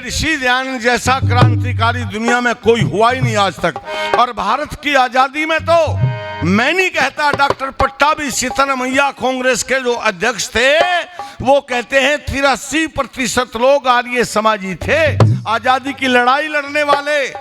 ऋषि दयानंद जैसा क्रांतिकारी दुनिया में कोई हुआ ही नहीं आज तक। और भारत की आजादी में तो मैं नहीं कहता, डॉक्टर पट्टाभी सिद्धरामैया कांग्रेस के जो अध्यक्ष थे वो कहते हैं 83% लोग आर्य समाजी थे। आजादी की लड़ाई लड़ने वाले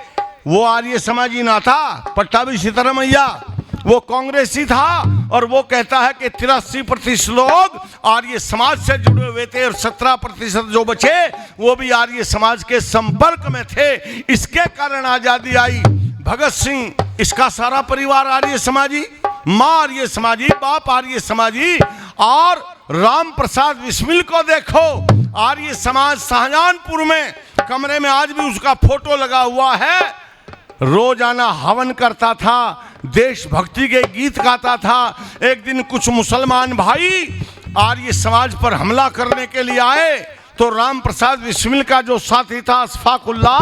वो आर्य समाजी ना था, पट्टाभी सिद्धरामैया वो कांग्रेसी था। और वो कहता है कि 83% लोग आर्य समाज से जुड़े हुए थे और 17% जो बचे वो भी आर्य समाज के संपर्क में थे। इसके कारण आजादी आई। भगत सिंह, इसका सारा परिवार आर्य समाजी, माँ आर्य समाजी, बाप आर्य समाजी। और राम प्रसाद बिस्मिल को देखो, आर्य समाज, शाहजहानपुर में कमरे में आज भी उसका फोटो लगा हुआ है। रोजाना हवन करता था, देशभक्ति के गीत गाता था। एक दिन कुछ मुसलमान भाई आर्य समाज पर हमला करने के लिए आए तो राम प्रसाद बिस्मिल का जो साथी था अशफाकुल्ला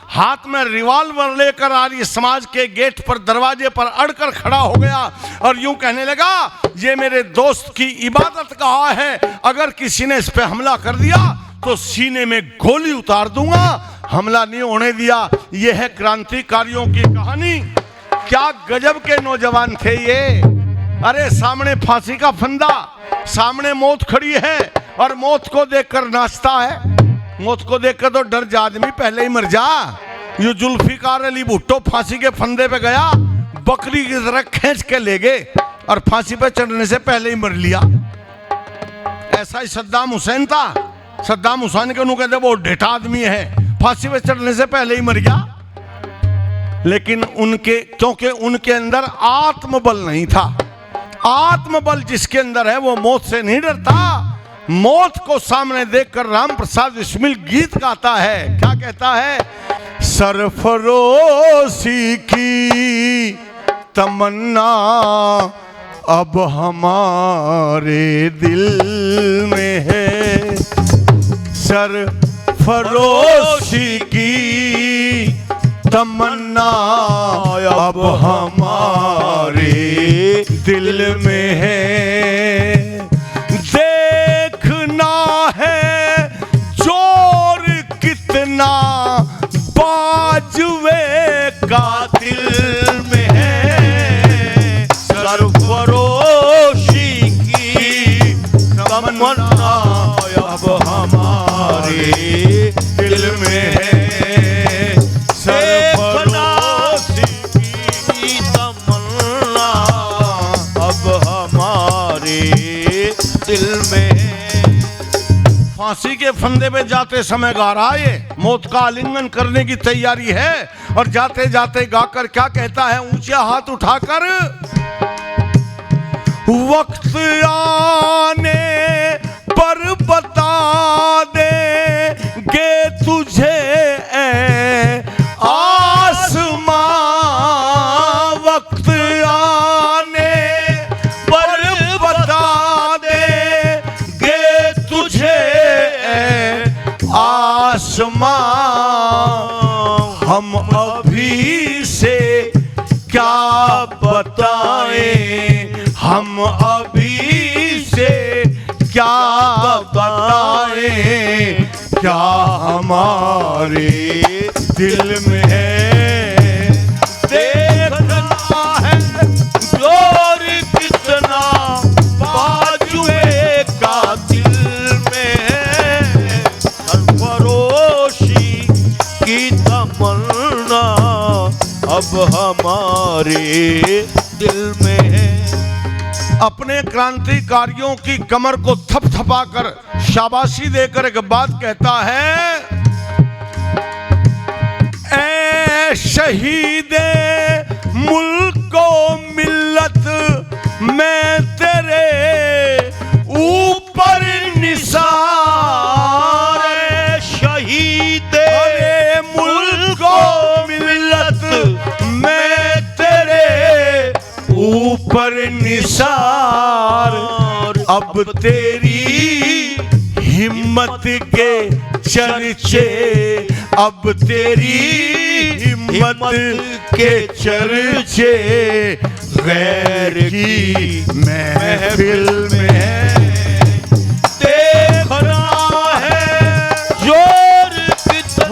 हाथ में रिवॉल्वर लेकर आर्य समाज के गेट पर, दरवाजे पर अड़कर खड़ा हो गया और यूं कहने लगा, ये मेरे दोस्त की इबादत गाह है, अगर किसी ने इस पे हमला कर दिया तो सीने में गोली उतार दूंगा। हमला नहीं होने दिया। यह है क्रांतिकारियों की कहानी। क्या गजब के नौजवान थे ये। अरे सामने फांसी का फंदा, सामने मौत खड़ी है और मौत को देखकर नाचता है। मौत को देखकर तो डर जा आदमी, पहले ही मर जा। ये जुल्फिकार अली भुट्टो फांसी के फंदे पे गया, बकरी की तरह खींच के ले गए और फांसी पे चढ़ने से पहले ही मर लिया। ऐसा ही सद्दाम हुसैन था। सद्दाम हुसैन के कहते वो ढेठा आदमी है, फांसी पे चढ़ने से पहले ही मर गया। लेकिन क्योंकि उनके अंदर आत्मबल नहीं था। आत्मबल जिसके अंदर है वो मौत से नहीं डरता। मौत को सामने देखकर राम प्रसाद बिस्मिल गीत गाता है। क्या कहता है? सरफरोशी की तमन्ना अब हमारे दिल में है। सरफरोशी की तमन्ना अब हमारे दिल में है। देखना है जोर कितना बाजुए कातिल में है। सरफरोशी की तमन्ना अब हमारे दिल में है। दिल में फांसी के फंदे पे जाते समय गा रहा है, मौत का आलिंगन करने की तैयारी है। और जाते जाते गाकर क्या कहता है, ऊंचे हाथ उठाकर, वक्त आने पर बता देंगे तुझे आसमां। वक्त आने पर बता देंगे तुझे आसमां। हम अभी से क्या बताएं, हम अभी से क्या बताएं, क्या हमारे दिल में है। देखना है जोर कितना बाजुए का दिल में है। सरफरोशी की तमन्ना अब हमारे दिल में है। अपने क्रांतिकारियों की कमर को थपथपाकर शाबाशी देकर एक बात कहता है, ऐ शहीदे मुल्क को मिल्लत मैं तेरे ऊपर निसार। शहीदे मुल्क को मिल्लत मैं तेरे ऊपर निसार। अब तेरी हिम्मत के चर्चे, अब तेरी हिम्मत के चर्चे गैर की महफिल में है। देखना है जोर कितना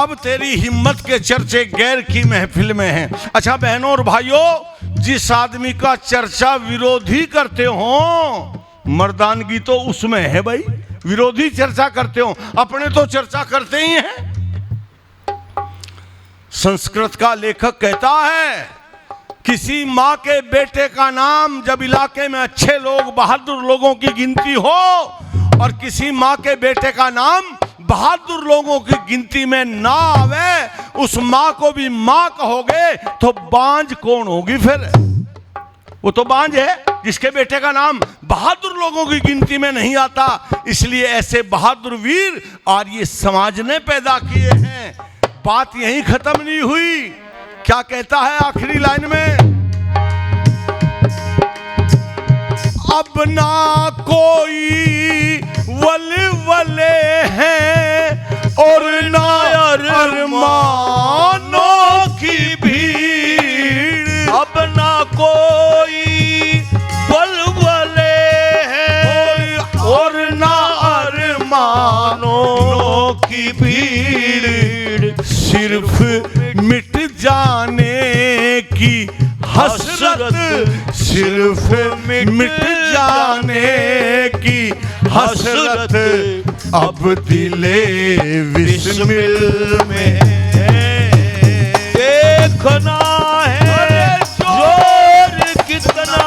अब तेरी हिम्मत के चर्चे गैर की महफिल में हैं। अच्छा बहनों और भाइयों, जिस आदमी का चर्चा विरोधी करते हो, मर्दानगी तो उसमें है भाई। विरोधी चर्चा करते हो, अपने तो चर्चा करते ही हैं। संस्कृत का लेखक कहता है, किसी माँ के बेटे का नाम जब इलाके में अच्छे लोग, बहादुर लोगों की गिनती हो, और किसी माँ के बेटे का नाम बहादुर लोगों की गिनती में ना आवे, उस माँ को भी माँ कहोगे तो बांझ कौन होगी फिर? वो तो बांझ है जिसके बेटे का नाम बहादुर लोगों की गिनती में नहीं आता। इसलिए ऐसे बहादुर वीर आर्य समाज ने पैदा किए हैं। बात यहीं खत्म नहीं हुई। क्या कहता है आखिरी लाइन में? अब ना कोई वलवले हैं और ना अरमानों की भीड़। अब ना कोई वलवले हैं और ना अरमानों की भीड़। सिर्फ मिट जाने की हसरत, सिर्फ मिट जाने की हसरत अब दिले बिस्मिल में देखना है जोर कितना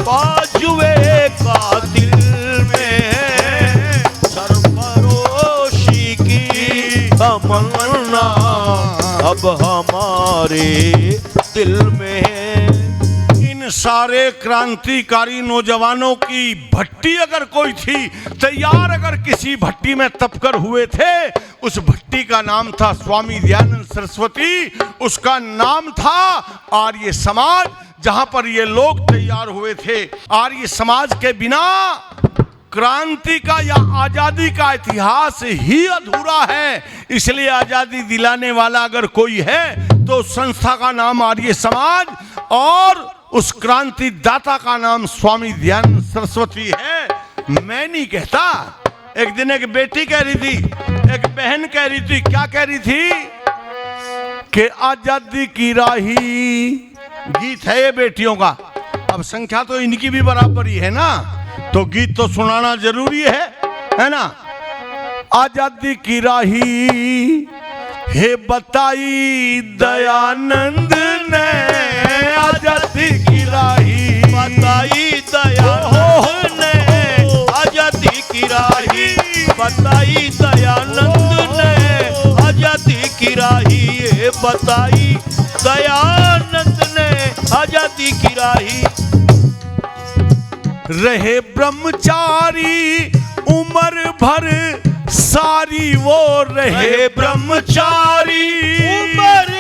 बाजुए का दिल में है। सरफरोशी की तमन्ना अब हमारे दिल में है। इन सारे क्रांतिकारी नौजवानों की भट्टी अगर कोई थी, तैयार अगर किसी भट्टी में तपकर हुए थे, उस भट्टी का नाम था स्वामी दयानंद सरस्वती। उसका नाम था आर्य समाज, जहां पर ये लोग तैयार हुए थे। आर्य समाज के बिना क्रांति का या आजादी का इतिहास ही अधूरा है। इसलिए आजादी दिलाने वाला अगर कोई है तो संस्था का नाम आर्य समाज और उस क्रांति दाता का नाम स्वामी दयानंद सरस्वती है। मैं नहीं कहता। एक दिन एक बेटी कह रही थी, एक बहन कह रही थी, क्या कह रही थी कि आजादी की राही, गीत है ये बेटियों का। अब संख्या तो इनकी भी बराबर ही है ना, तो गीत तो सुनाना जरूरी है ना। आजादी की राही हे बताई दयानंद ने, आजादी की राही बताई दयानंद ने, आजादी की राही बताई दयानंद ने, आजादी की राही ये बताई दयानंद ने, आजादी की राही। रहे ब्रह्मचारी उम्र भर सारी, वो रहे ब्रह्मचारी उम्र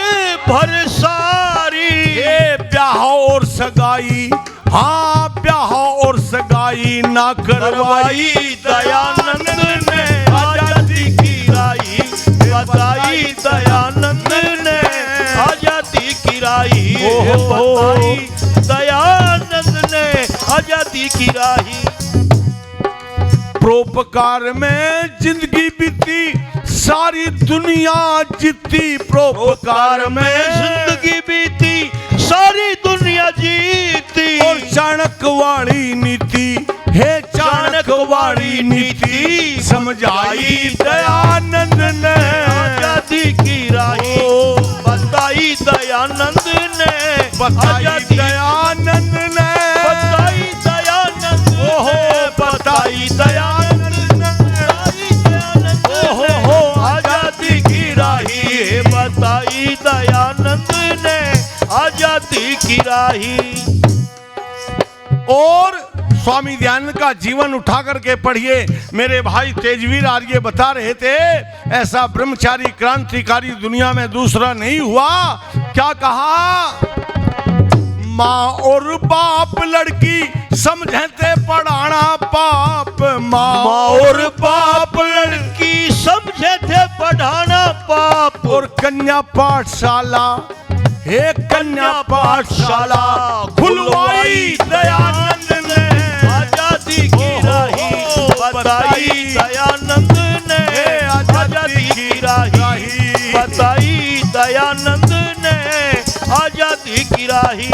भर सारी। ये ब्याह और सगाई, हाँ ब्याह और सगाई ना करवाई दयानंद ने, आजादी की राही बताई दयानंद ने, आजादी की राही बताई दयानंद ने, आजादी की राही। परोपकार में जिंदगी बीती सारी दुनिया जीती, परोपकार में जिंदगी बीती सारी दुनिया जीती। और चाणक्यवाड़ी नीति, हे चाणक्यवाड़ी नीति समझाई दयानंद ने, आजादी की राही बताई दयानंद ने, बताई दयानंद ने, बताई दयानंद बताई दयानंद ने, ओहो आजादी की राही बताई दयानंद ने, आजादी की राही। और स्वामी दयानंद का जीवन उठा करके पढ़िए। मेरे भाई तेजवीर आर्य बता रहे थे, ऐसा ब्रह्मचारी क्रांतिकारी दुनिया में दूसरा नहीं हुआ। क्या कहा? माँ और बाप लड़की समझते पढ़ाना पाप, माँ और बाप लड़की समझे थे पढ़ाना पाप। और कन्या पाठशाला, हे कन्या पाठशाला खुलवाई दयानंद ने, आजादी की राही बताई दयानंद ने, आजादी की राही बताई दयानंद ने आजादी की राही।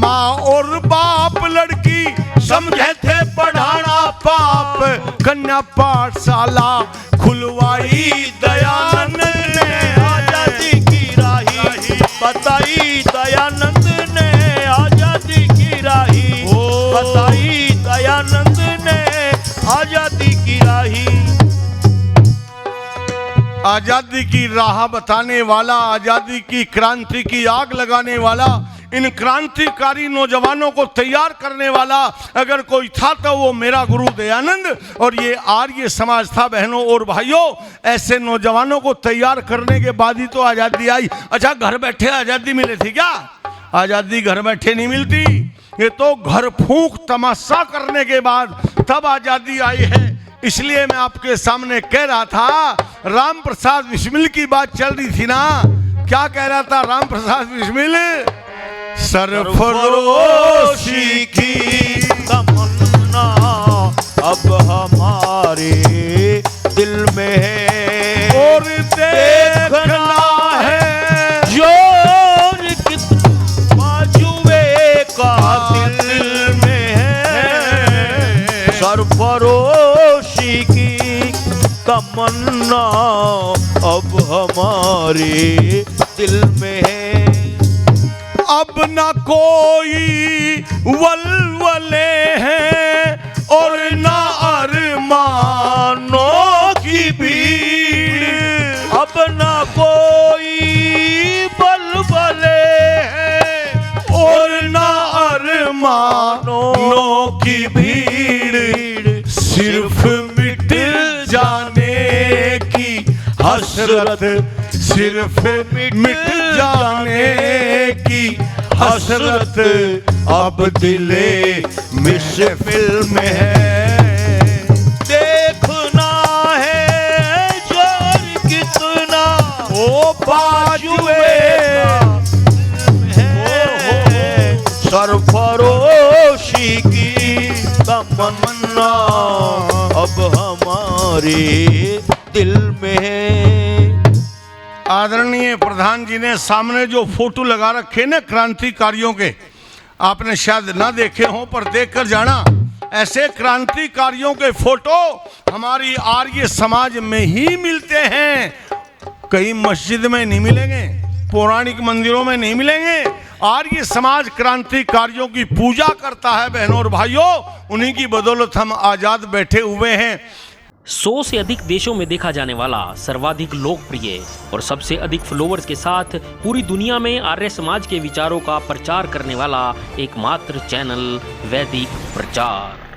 माँ और बाप लड़की समझे थे पढ़ाना पाप, कन्या पाठशाला खुलवाई दयानंद ने आजादी की राही बताई दयानंद ने आजादी की राही बताई दयानंद ने आजादी की राही। आजादी की राह बताने वाला, आजादी की क्रांति की आग लगाने वाला, इन क्रांतिकारी नौजवानों को तैयार करने वाला अगर कोई था तो वो मेरा गुरु दयानंद और ये आर्य समाज था। बहनों और भाइयों, ऐसे नौजवानों को तैयार करने के बाद ही तो आजादी आई। अच्छा, घर बैठे आजादी मिली थी क्या? आजादी घर बैठे नहीं मिलती, ये तो घर फूंक तमाशा करने के बाद तब आजादी आई है। इसलिए मैं आपके सामने कह रहा था, राम प्रसाद बिस्मिल की बात चल रही थी ना। क्या कह रहा था राम प्रसाद बिस्मिल? सरफरोशी की तमन्ना अब हमारे दिल में है और देखना है जोर किस बाजुए का दिल में है। सरफरोशी की तमन्ना अब हमारे दिल में है। अब न कोई वलवले हैं और न अरमानों की भीड़। अब न कोई वलवले हैं और न अरमानों की भीड़, सिर्फ मिट जाने की हसरत, सिर्फ मिट जाने की हसरत अब दिले मिशफिल में है। देखना है जोर कितना ओ बाजुए है। सरफरोशी की तमन्ना अब हमारे दिल में है। आदरणीय प्रधान जी ने सामने जो फोटो लगा रखे ना क्रांतिकारियों के, आपने शायद ना देखे हों पर देखकर जाना। ऐसे क्रांतिकारियों के फोटो हमारी आर्य समाज में ही मिलते हैं, कहीं मस्जिद में नहीं मिलेंगे, पौराणिक मंदिरों में नहीं मिलेंगे। आर्य समाज क्रांतिकारियों की पूजा करता है बहनों और भाइयों, उन्हीं की बदौलत हम आजाद बैठे हुए हैं। 100 से अधिक देशों में देखा जाने वाला, सर्वाधिक लोकप्रिय और सबसे अधिक फॉलोअर्स के साथ पूरी दुनिया में आर्य समाज के विचारों का प्रचार करने वाला एकमात्र चैनल वैदिक प्रचार।